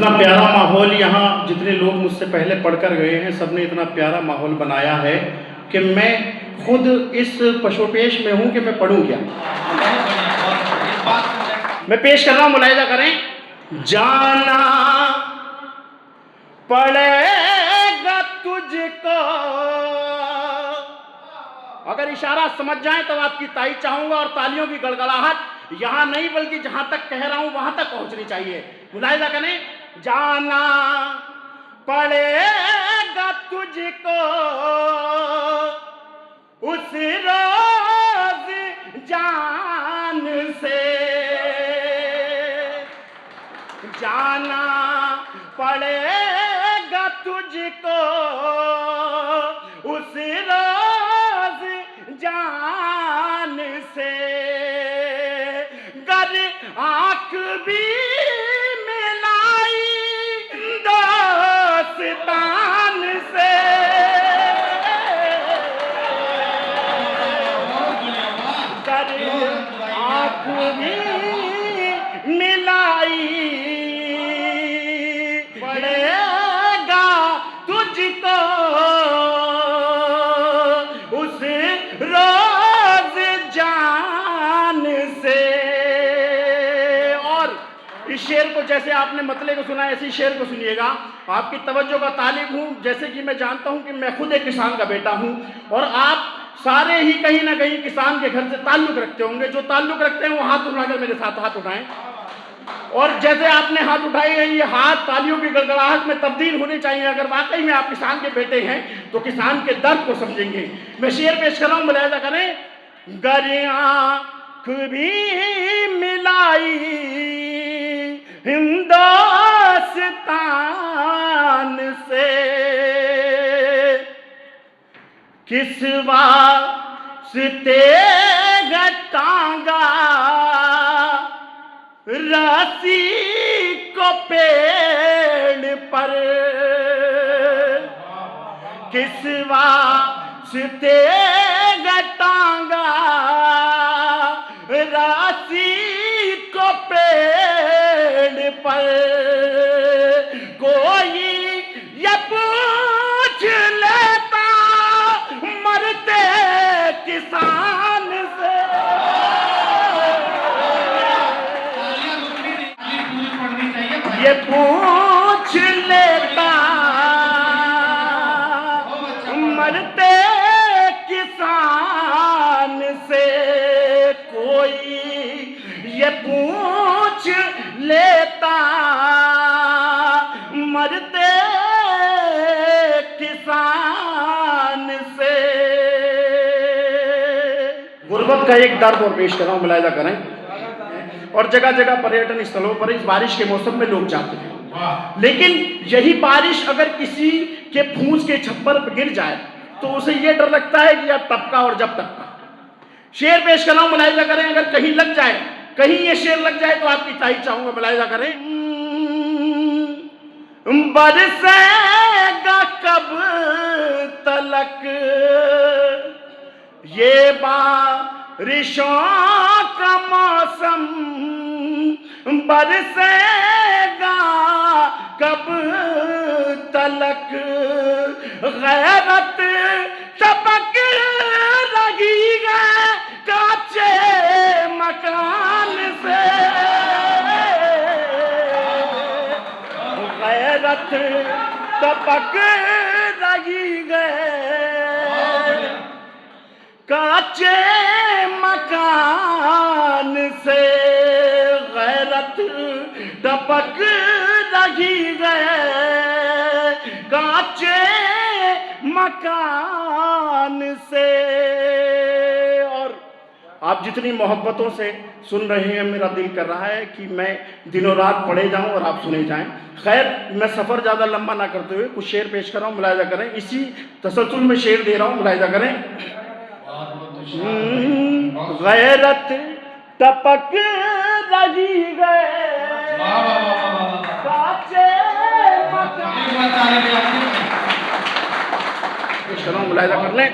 इतना प्यारा माहौल, यहाँ जितने लोग मुझसे पहले पढ़कर गए हैं सबने इतना प्यारा माहौल बनाया है कि मैं खुद इस पशोपेश में हूँ कि मैं पढ़ूँ क्या। मैं पेश कर रहा हूँ, मुलाहिजा करें। जाना पड़ेगा तुझको, अगर इशारा समझ जाए तो आपकी ताई चाहूंगा और तालियों की गड़गड़ाहट यहां नहीं बल्कि जहां तक कह रहा हूं वहां तक पहुंचनी चाहिए। मुलाहिजा करें। जाना पड़ेगा तुझको उस रोज जान से, जाना पड़ेगा तुझको उस रोज जान से, गर आंख भी मिलाई दोस्तान से, गर आंख भी मिलाई पड़ेगा तुझको उस रोज जान से। और इस शेर को जैसे आपने मतले को सुना ऐसे शेर को सुनिएगा। आपकी तवज्जो का तालिब हूँ, जैसे कि मैं जानता हूँ कि मैं खुद एक किसान का बेटा हूँ और आप सारे ही कहीं ना कहीं किसान के घर से ताल्लुक रखते होंगे। जो ताल्लुक रखते हैं वो हाथ उठाकर मेरे साथ हाथ उठाएं। और जैसे आपने हाथ उठाए हैं ये हाथ तालियों की गड़गड़ाहट में तब्दील होने चाहिए। अगर वाकई में आप किसान के बेटे हैं तो किसान के दर्द को समझेंगे। मैं शेर पेश कर रहा हूं, मुलाहिजा करें। गर आँख भी मिलाई हिंदुस्तान से, किस वास्ते टांगा रस्सी को पेड़ पर, किस वास्ते टांगा रस्सी को पेड़ पर, कोई ये पूछ लेता मरते किसान से, ये पूछ लेता मरते किसान से, कोई ये पूछ लेता मरते किसान से। गुर्बत का एक दर्द और पेश कर रहा हूं, मुलाहिजा करें। और जगह जगह पर्यटन स्थलों पर इस बारिश के मौसम में लोग जाते हैं, लेकिन यही बारिश अगर किसी के फूस के छप्पर पर गिर जाए तो उसे यह डर लगता है कि अब टपका और जब टपका। शेर पेश कर रहा हूं, मुलाहिजा करें। अगर कहीं लग जाए, कहीं ये शेर लग जाए तो आपकी ताई चाहूंगा, मुलाहिजा करें। बरसेगा कब तलक ये बारिशों का मौसम, बरसेगा कब तलक गैरत टपक रही है कच्चे मकान से, गैरत टपक रही है कच्चे मकान से, गैरत टपक रही है कच्चे मकान से। और आप जितनी मोहब्बतों से सुन रहे हैं मेरा दिल कर रहा है कि मैं दिनों रात पढ़े जाऊं और आप सुने जाएं। खैर मैं सफ़र ज़्यादा लंबा ना करते हुए कुछ शेर पेश कर रहा हूँ, मुलाहिजा करें। इसी तसल्सल में शेर दे रहा हूँ, मुलाहिजा करें। गैरत टपक रही है काचे मकान, मुलाहिजा कर लें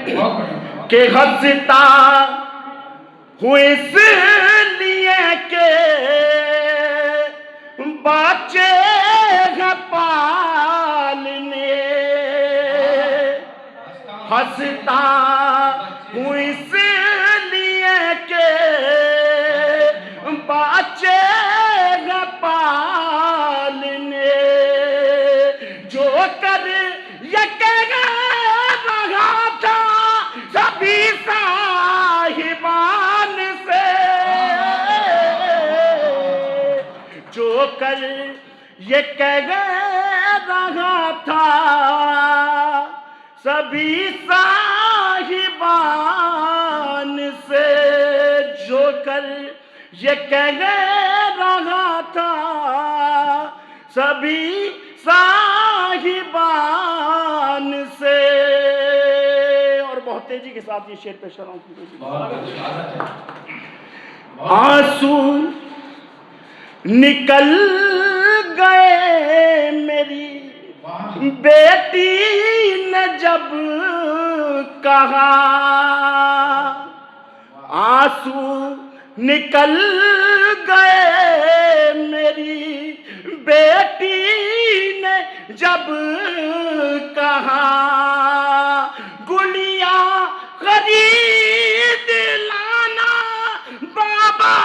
कि हंसता हूँ इसलिए के बच्चे हंसता हूँ इसलिए के बच्चे न पालने, जो कर ये कह रहा था सभी साहिबान से, जो कर ये कह रहा था सभी साहिबान से, जो कर ये कह रहा था सभी साहिबान से। और बहुत तेजी के साथ ये शेर पेश कर रहा हूं। आंसू निकल गए मेरी बेटी ने जब कहा, आंसू निकल गए मेरी बेटी ने जब कहा, गुड़िया खरीद लाना बाबा